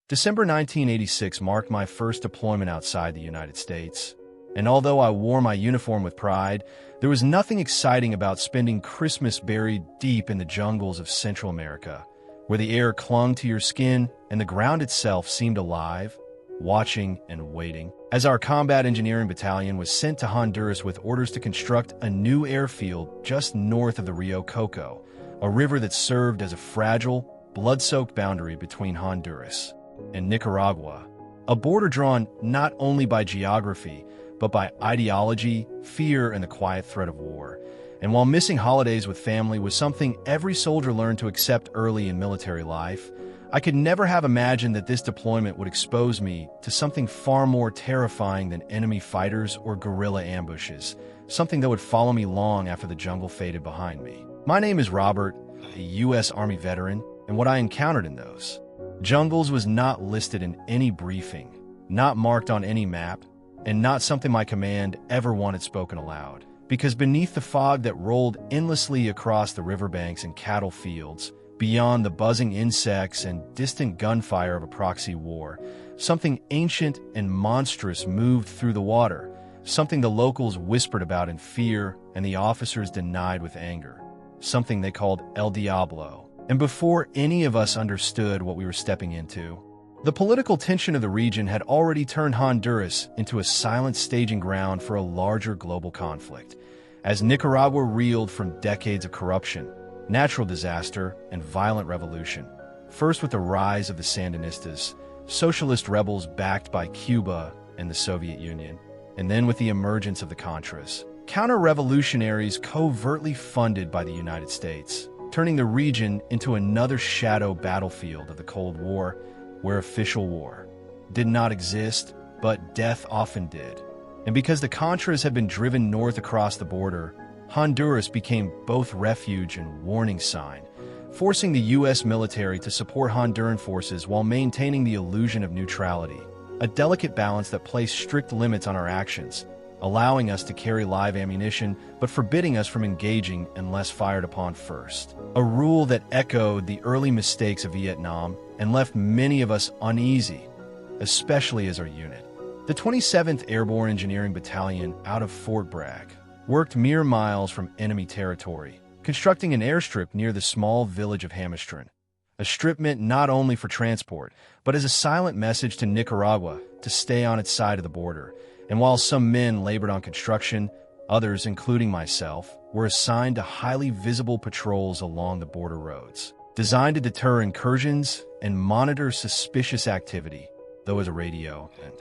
December 1986 marked my first deployment outside the United States, and although I wore my uniform with pride, there was nothing exciting about spending Christmas buried deep in the jungles of Central America, where the air clung to your skin and the ground itself seemed alive, watching and waiting. As our combat engineering battalion was sent to Honduras with orders to construct a new airfield just north of the Rio Coco, a river that served as a fragile, blood-soaked boundary between Honduras and Nicaragua, a border drawn not only by geography, but by ideology, fear, and the quiet threat of war. And while missing holidays with family was something every soldier learned to accept early in military life, I could never have imagined that this deployment would expose me to something far more terrifying than enemy fighters or guerrilla ambushes, something that would follow me long after the jungle faded behind me. My name is Robert, a U.S. Army veteran, and what I encountered in those jungles was not listed in any briefing, not marked on any map, and not something my command ever wanted spoken aloud. Because beneath the fog that rolled endlessly across the riverbanks and cattle fields, beyond the buzzing insects and distant gunfire of a proxy war, something ancient and monstrous moved through the water, something the locals whispered about in fear and the officers denied with anger, something they called El Diablo. And before any of us understood what we were stepping into, the political tension of the region had already turned Honduras into a silent staging ground for a larger global conflict, as Nicaragua reeled from decades of corruption, natural disaster, and violent revolution. First with the rise of the Sandinistas, socialist rebels backed by Cuba and the Soviet Union, and then with the emergence of the Contras, counter-revolutionaries covertly funded by the United States, turning the region into another shadow battlefield of the Cold War, where official war did not exist, but death often did. And because the Contras had been driven north across the border, Honduras became both refuge and warning sign, forcing the U.S. military to support Honduran forces while maintaining the illusion of neutrality, a delicate balance that placed strict limits on our actions, allowing us to carry live ammunition but forbidding us from engaging unless fired upon first. A rule that echoed the early mistakes of Vietnam and left many of us uneasy, especially as our unit, the 27th Airborne Engineering Battalion out of Fort Bragg, worked mere miles from enemy territory, constructing an airstrip near the small village of Hamistran. A strip meant not only for transport, but as a silent message to Nicaragua to stay on its side of the border. And while some men labored on construction, others, including myself, were assigned to highly visible patrols along the border roads, designed to deter incursions and monitor suspicious activity. Though as a radio and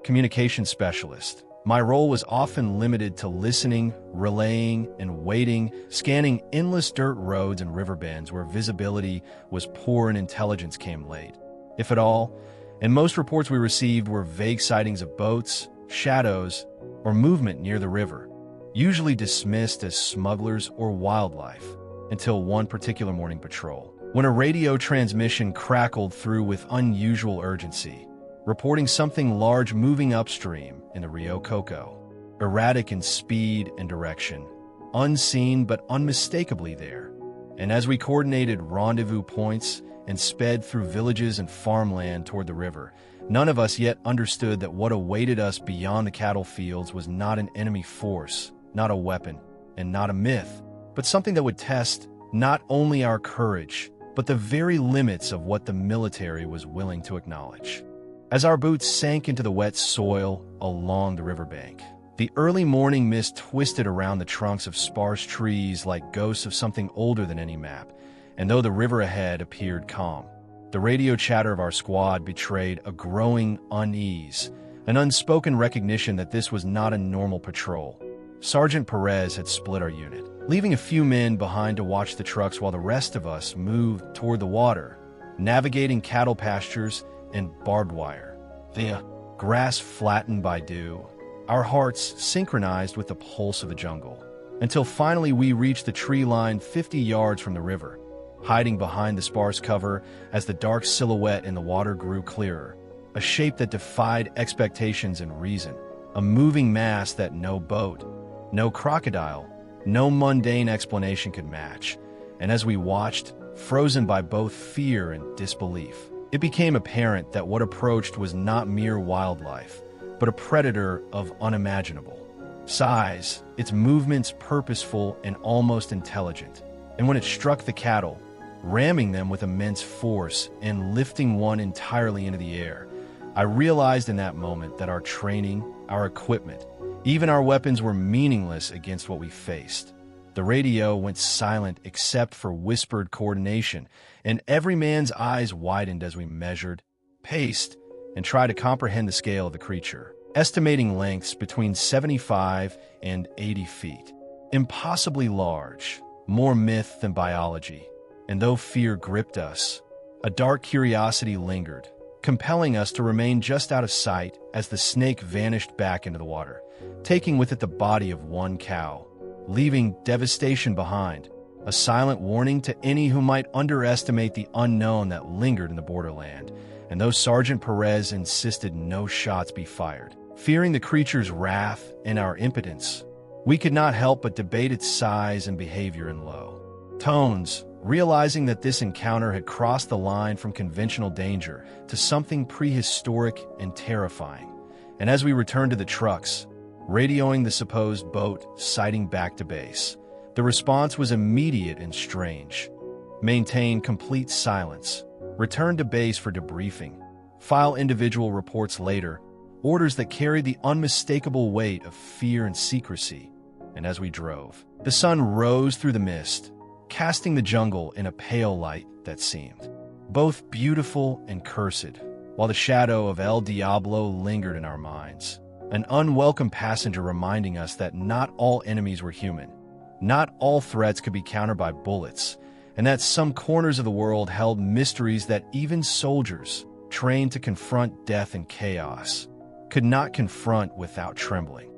communication specialist, my role was often limited to listening, relaying, and waiting, scanning endless dirt roads and river bends where visibility was poor and intelligence came late, if at all, and most reports we received were vague sightings of boats, shadows, or movement near the river, usually dismissed as smugglers or wildlife, until one particular morning patrol, when a radio transmission crackled through with unusual urgency, reporting something large moving upstream in the Rio Coco, erratic in speed and direction, unseen but unmistakably there. And as we coordinated rendezvous points and sped through villages and farmland toward the river, none of us yet understood that what awaited us beyond the cattle fields was not an enemy force, not a weapon, and not a myth, but something that would test not only our courage, but the very limits of what the military was willing to acknowledge. As our boots sank into the wet soil along the riverbank, the early morning mist twisted around the trunks of sparse trees like ghosts of something older than any map, and though the river ahead appeared calm, the radio chatter of our squad betrayed a growing unease, an unspoken recognition that this was not a normal patrol. Sergeant Perez had split our unit, leaving a few men behind to watch the trucks while the rest of us moved toward the water, navigating cattle pastures and barbed wire. The grass flattened by dew, our hearts synchronized with the pulse of the jungle, until finally we reached the tree line 50 yards from the river, hiding behind the sparse cover as the dark silhouette in the water grew clearer, a shape that defied expectations and reason, a moving mass that no boat, no crocodile, no mundane explanation could match. And as we watched, frozen by both fear and disbelief, It became apparent that what approached was not mere wildlife, but a predator of unimaginable size, its movements purposeful and almost intelligent. And when it struck the cattle, ramming them with immense force and lifting one entirely into the air, I realized in that moment that our training, our equipment, even our weapons were meaningless against what we faced. The radio went silent except for whispered coordination, and every man's eyes widened as we measured, paced, and tried to comprehend the scale of the creature, estimating lengths between 75 and 80 feet. Impossibly large, more myth than biology. And though fear gripped us, a dark curiosity lingered, compelling us to remain just out of sight as the snake vanished back into the water, taking with it the body of one cow, leaving devastation behind, a silent warning to any who might underestimate the unknown that lingered in the borderland. And though Sergeant Perez insisted no shots be fired, fearing the creature's wrath and our impotence, we could not help but debate its size and behavior in low tones, realizing that this encounter had crossed the line from conventional danger to something prehistoric and terrifying. And as we returned to the trucks, radioing the supposed boat sighting back to base, the response was immediate and strange. Maintain complete silence. Return to base for debriefing. File individual reports later. Orders that carried the unmistakable weight of fear and secrecy. And as we drove, the sun rose through the mist, casting the jungle in a pale light that seemed both beautiful and cursed, while the shadow of El Diablo lingered in our minds, an unwelcome passenger reminding us that not all enemies were human, not all threats could be countered by bullets, and that some corners of the world held mysteries that even soldiers, trained to confront death and chaos, could not confront without trembling.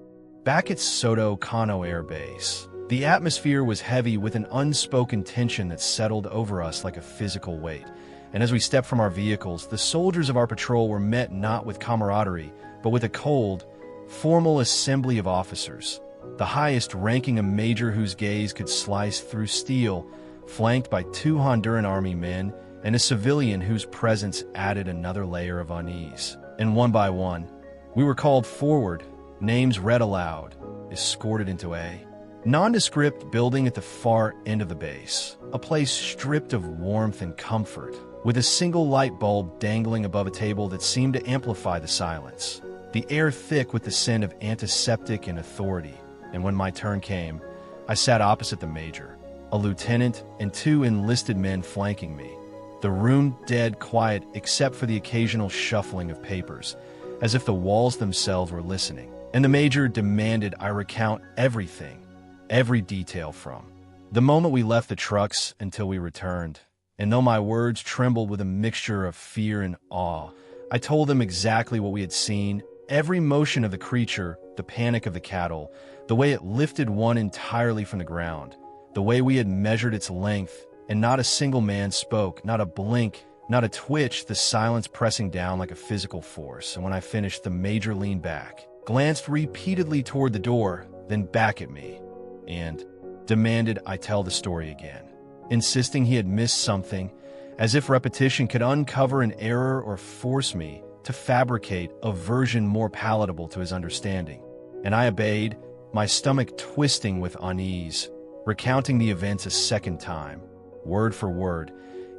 Back at Soto Cano Air Base, the atmosphere was heavy with an unspoken tension that settled over us like a physical weight. And as we stepped from our vehicles, the soldiers of our patrol were met not with camaraderie, but with a cold, formal assembly of officers, the highest ranking a major whose gaze could slice through steel, flanked by 2 Honduran army men and a civilian whose presence added another layer of unease. And one by one, we were called forward, names read aloud, escorted into a nondescript building at the far end of the base, a place stripped of warmth and comfort, with a single light bulb dangling above a table that seemed to amplify the silence, the air thick with the scent of antiseptic and authority. And when my turn came, I sat opposite the major, a lieutenant and 2 enlisted men flanking me, the room dead quiet except for the occasional shuffling of papers, as if the walls themselves were listening. And the major demanded I recount everything, every detail from the moment we left the trucks until we returned. And though my words trembled with a mixture of fear and awe, I told them exactly what we had seen, every motion of the creature, the panic of the cattle, the way it lifted one entirely from the ground, the way we had measured its length, and not a single man spoke, not a blink, not a twitch, the silence pressing down like a physical force. And when I finished, the major leaned back, glanced repeatedly toward the door, then back at me, and demanded I tell the story again, insisting he had missed something, as if repetition could uncover an error or force me to fabricate a version more palatable to his understanding. And I obeyed, my stomach twisting with unease, recounting the events a second time, word for word,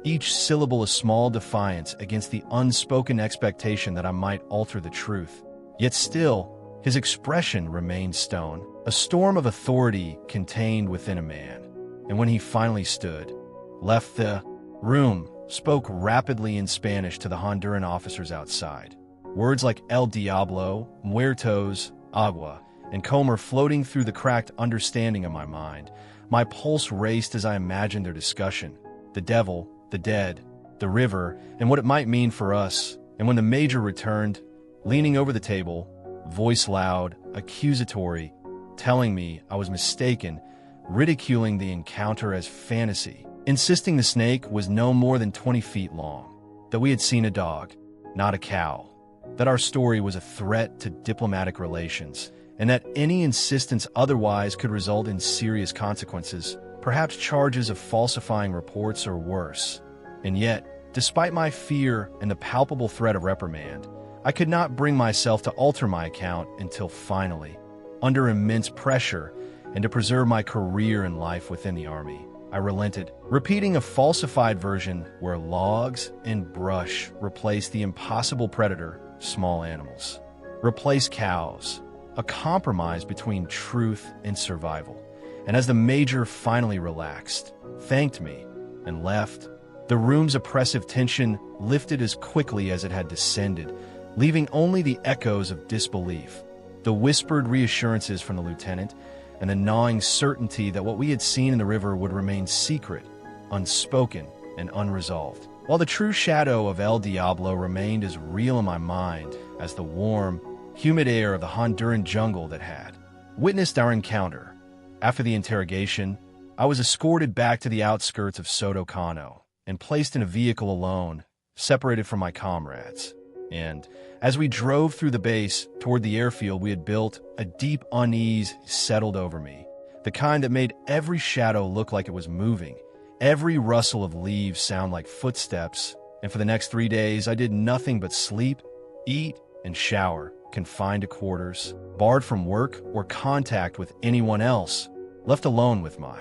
each syllable a small defiance against the unspoken expectation that I might alter the truth. Yet still, his expression remained stone, a storm of authority contained within a man. And when he finally stood, left the room, spoke rapidly in Spanish to the Honduran officers outside. Words like El Diablo, Muertos, Agua, and Comer floating through the cracked understanding of my mind. My pulse raced as I imagined their discussion. The devil, the dead, the river, and what it might mean for us. And when the major returned, leaning over the table, voice loud, accusatory, telling me I was mistaken, ridiculing the encounter as fantasy, insisting the snake was no more than 20 feet long, that we had seen a dog, not a cow, that our story was a threat to diplomatic relations, and that any insistence otherwise could result in serious consequences, perhaps charges of falsifying reports or worse. And yet, Despite my fear and the palpable threat of reprimand, I could not bring myself to alter my account until finally, under immense pressure and to preserve my career and life within the Army, I relented, repeating a falsified version where logs and brush replaced the impossible predator, small animals. Replace cows, a compromise between truth and survival. And as the major finally relaxed, thanked me, and left, the room's oppressive tension lifted as quickly as it had descended, leaving only the echoes of disbelief, the whispered reassurances from the lieutenant, and the gnawing certainty that what we had seen in the river would remain secret, unspoken, and unresolved. While the true shadow of El Diablo remained as real in my mind as the warm, humid air of the Honduran jungle that had witnessed our encounter. After the interrogation, I was escorted back to the outskirts of Soto Cano and placed in a vehicle alone, separated from my comrades. And as we drove through the base toward the airfield we had built, a deep unease settled over me, the kind that made every shadow look like it was moving, every rustle of leaves sound like footsteps, and for the next 3 days I did nothing but sleep, eat, and shower, confined to quarters, barred from work or contact with anyone else, left alone with my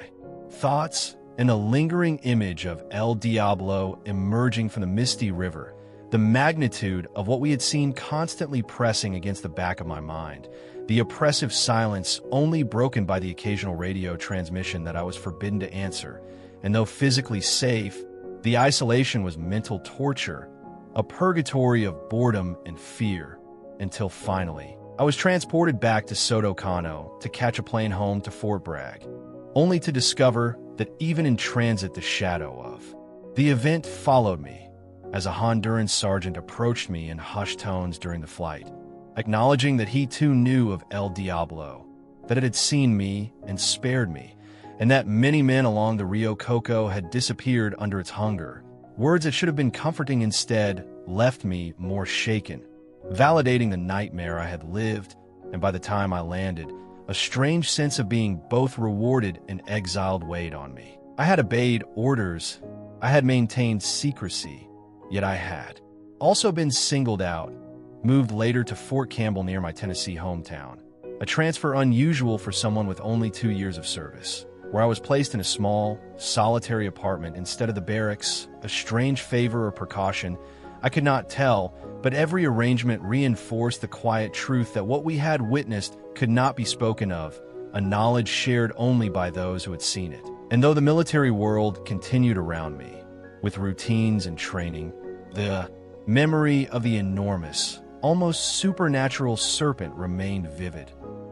thoughts and a lingering image of El Diablo emerging from the misty river. The magnitude of what we had seen constantly pressing against the back of my mind, the oppressive silence only broken by the occasional radio transmission that I was forbidden to answer, and though physically safe, the isolation was mental torture, a purgatory of boredom and fear, until finally, I was transported back to Soto Cano to catch a plane home to Fort Bragg, only to discover that even in transit the shadow of the event followed me, as a Honduran sergeant approached me in hushed tones during the flight, acknowledging that he too knew of El Diablo, that it had seen me and spared me, and that many men along the Rio Coco had disappeared under its hunger. Words that should have been comforting instead left me more shaken, validating the nightmare I had lived, and by the time I landed, a strange sense of being both rewarded and exiled weighed on me. I had obeyed orders, I had maintained secrecy, yet I had also been singled out, moved later to Fort Campbell near my Tennessee hometown, a transfer unusual for someone with only 2 years of service, where I was placed in a small, solitary apartment instead of the barracks, a strange favor or precaution. I could not tell, but every arrangement reinforced the quiet truth that what we had witnessed could not be spoken of, a knowledge shared only by those who had seen it. And though the military world continued around me, with routines and training, the memory of the enormous, almost supernatural serpent remained vivid,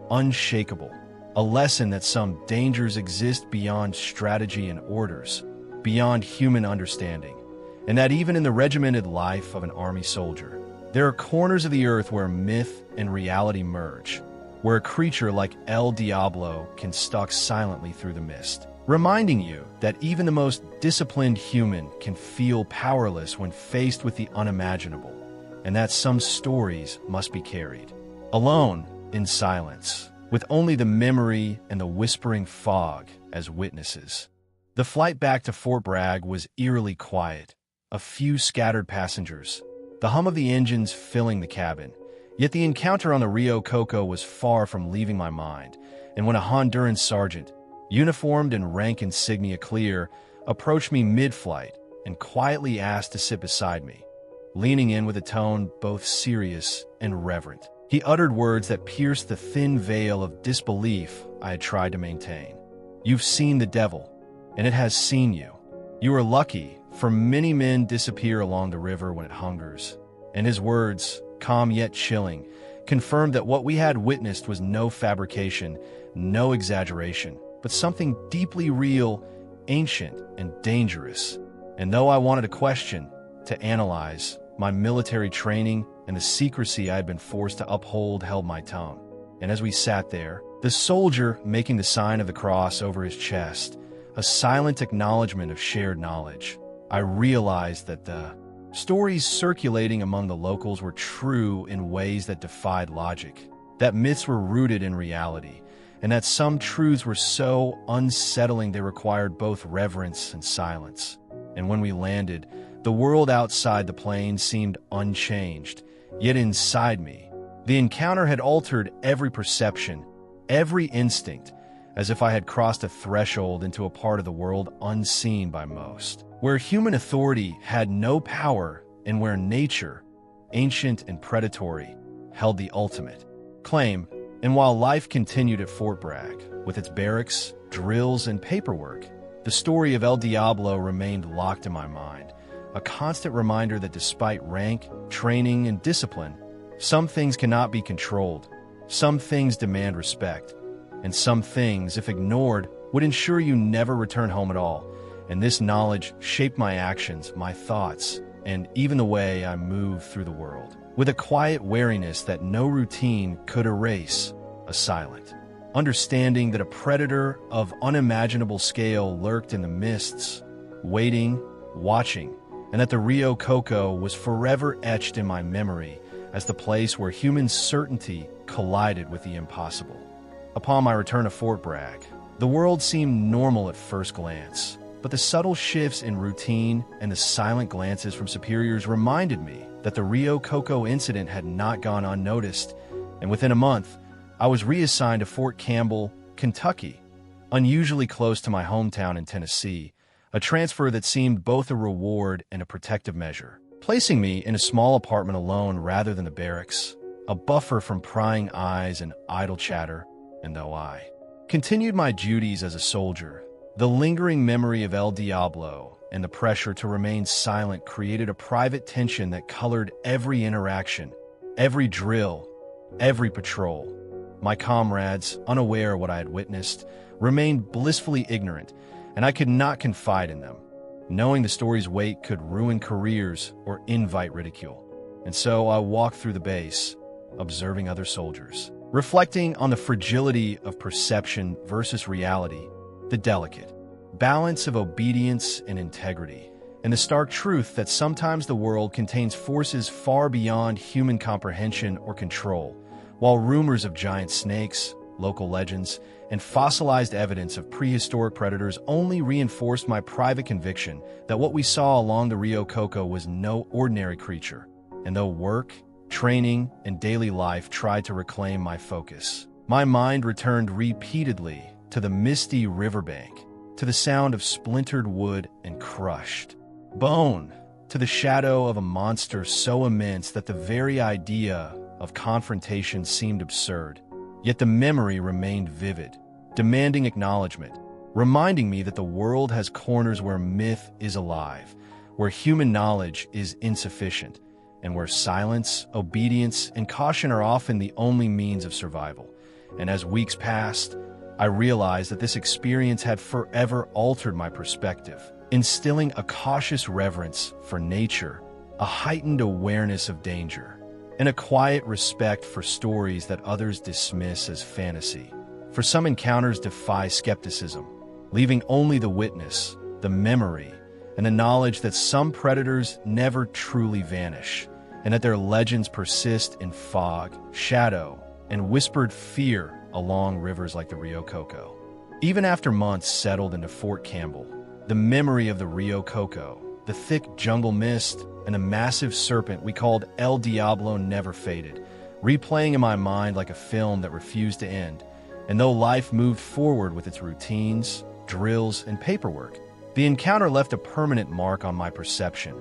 unshakable, a lesson that some dangers exist beyond strategy and orders, beyond human understanding, and that even in the regimented life of an army soldier, there are corners of the earth where myth and reality merge, where a creature like El Diablo can stalk silently through the mist, reminding you that even the most disciplined human can feel powerless when faced with the unimaginable, and that some stories must be carried alone in silence, with only the memory and the whispering fog as witnesses. The flight back to Fort Bragg was eerily quiet, a few scattered passengers, the hum of the engines filling the cabin. Yet the encounter on the Rio Coco was far from leaving my mind, and when a Honduran sergeant, uniformed and rank insignia clear, approached me mid-flight and quietly asked to sit beside me, leaning in with a tone both serious and reverent, he uttered words that pierced the thin veil of disbelief I had tried to maintain. "You've seen the devil, and it has seen you. You are lucky, for many men disappear along the river when it hungers." And his words, calm yet chilling, confirmed that what we had witnessed was no fabrication, no exaggeration, but something deeply real, ancient, and dangerous. And though I wanted to question, to analyze, my military training and the secrecy I had been forced to uphold held my tongue. And as we sat there, the soldier making the sign of the cross over his chest, a silent acknowledgement of shared knowledge, I realized that the stories circulating among the locals were true in ways that defied logic, that myths were rooted in reality, and that some truths were so unsettling they required both reverence and silence. And when we landed, The world outside the plane seemed unchanged, yet inside me, the encounter had altered every perception, every instinct, as if I had crossed a threshold into a part of the world unseen by most, where human authority had no power and where nature, ancient and predatory, held the ultimate claim. And while life continued at Fort Bragg, with its barracks, drills, and paperwork, the story of El Diablo remained locked in my mind, a constant reminder that despite rank, training, and discipline, some things cannot be controlled, some things demand respect, and some things, if ignored, would ensure you never return home at all. And this knowledge shaped my actions, my thoughts, and even the way I moved through the world, with a quiet wariness that no routine could erase, a silent understanding that a predator of unimaginable scale lurked in the mists, waiting, watching, and that the Rio Coco was forever etched in my memory as the place where human certainty collided with the impossible. Upon my return to Fort Bragg, the world seemed normal at first glance, but the subtle shifts in routine and the silent glances from superiors reminded me that the Rio Coco incident had not gone unnoticed, and within a month, I was reassigned to Fort Campbell, Kentucky, unusually close to my hometown in Tennessee, a transfer that seemed both a reward and a protective measure, placing me in a small apartment alone rather than the barracks, a buffer from prying eyes and idle chatter. And though I continued my duties as a soldier, the lingering memory of El Diablo and the pressure to remain silent created a private tension that colored every interaction, every drill, every patrol. My comrades, unaware of what I had witnessed, remained blissfully ignorant, and I could not confide in them, knowing the story's weight could ruin careers or invite ridicule. And so I walked through the base, observing other soldiers, reflecting on the fragility of perception versus reality, the delicate balance of obedience and integrity, and the stark truth that sometimes the world contains forces far beyond human comprehension or control, while rumors of giant snakes, local legends, and fossilized evidence of prehistoric predators only reinforced my private conviction that what we saw along the Rio Coco was no ordinary creature. And though work, training, and daily life tried to reclaim my focus, my mind returned repeatedly to the misty riverbank, to the sound of splintered wood and crushed bone, to the shadow of a monster so immense that the very idea of confrontation seemed absurd. Yet the memory remained vivid, demanding acknowledgement, reminding me that the world has corners where myth is alive, where human knowledge is insufficient, and where silence, obedience, and caution are often the only means of survival. And as weeks passed, I realized that this experience had forever altered my perspective, instilling a cautious reverence for nature, a heightened awareness of danger, and a quiet respect for stories that others dismiss as fantasy. For some encounters defy skepticism, leaving only the witness, the memory, and the knowledge that some predators never truly vanish, and that their legends persist in fog, shadow, and whispered fear along rivers like the Rio Coco. Even after months settled into Fort Campbell, the memory of the Rio Coco, the thick jungle mist, and the massive serpent we called El Diablo never faded, replaying in my mind like a film that refused to end. And though life moved forward with its routines, drills, and paperwork, the encounter left a permanent mark on my perception,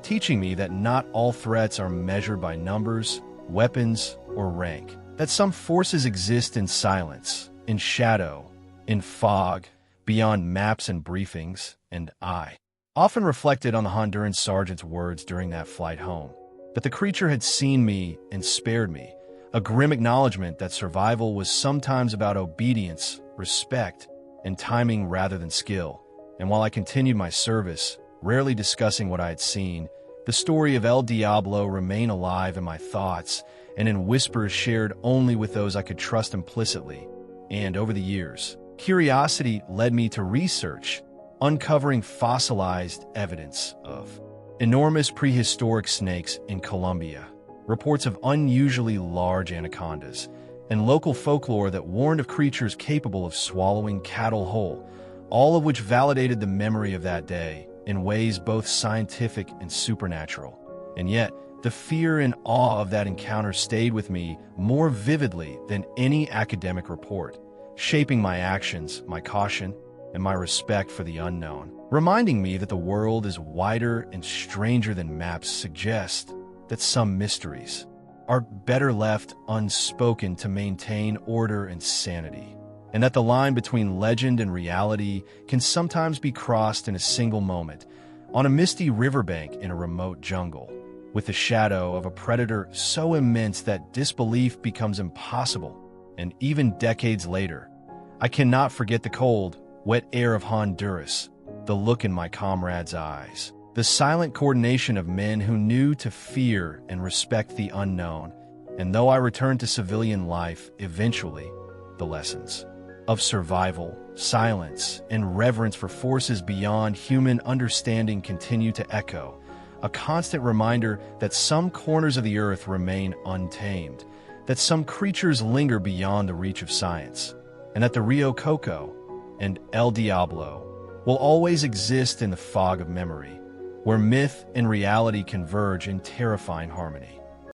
teaching me that not all threats are measured by numbers, weapons, or rank, that some forces exist in silence, in shadow, in fog, beyond maps and briefings, and I often reflected on the Honduran sergeant's words during that flight home, that the creature had seen me and spared me, a grim acknowledgement that survival was sometimes about obedience, respect, and timing rather than skill. And while I continued my service, rarely discussing what I had seen, the story of El Diablo remained alive in my thoughts and in whispers shared only with those I could trust implicitly. And over the years, curiosity led me to research, uncovering fossilized evidence of enormous prehistoric snakes in Colombia, reports of unusually large anacondas, and local folklore that warned of creatures capable of swallowing cattle whole, all of which validated the memory of that day, in ways both scientific and supernatural. And yet, the fear and awe of that encounter stayed with me more vividly than any academic report, shaping my actions, my caution, and my respect for the unknown, reminding me that the world is wider and stranger than maps suggest, that some mysteries are better left unspoken to maintain order and sanity, and that the line between legend and reality can sometimes be crossed in a single moment, on a misty riverbank in a remote jungle, with the shadow of a predator so immense that disbelief becomes impossible. And even decades later, I cannot forget the cold, wet air of Honduras, the look in my comrades' eyes, the silent coordination of men who knew to fear and respect the unknown. And though I returned to civilian life, eventually, the lessons of survival, silence, and reverence for forces beyond human understanding continue to echo, a constant reminder that some corners of the earth remain untamed, that some creatures linger beyond the reach of science, and that the Rio Coco and El Diablo will always exist in the fog of memory, where myth and reality converge in terrifying harmony.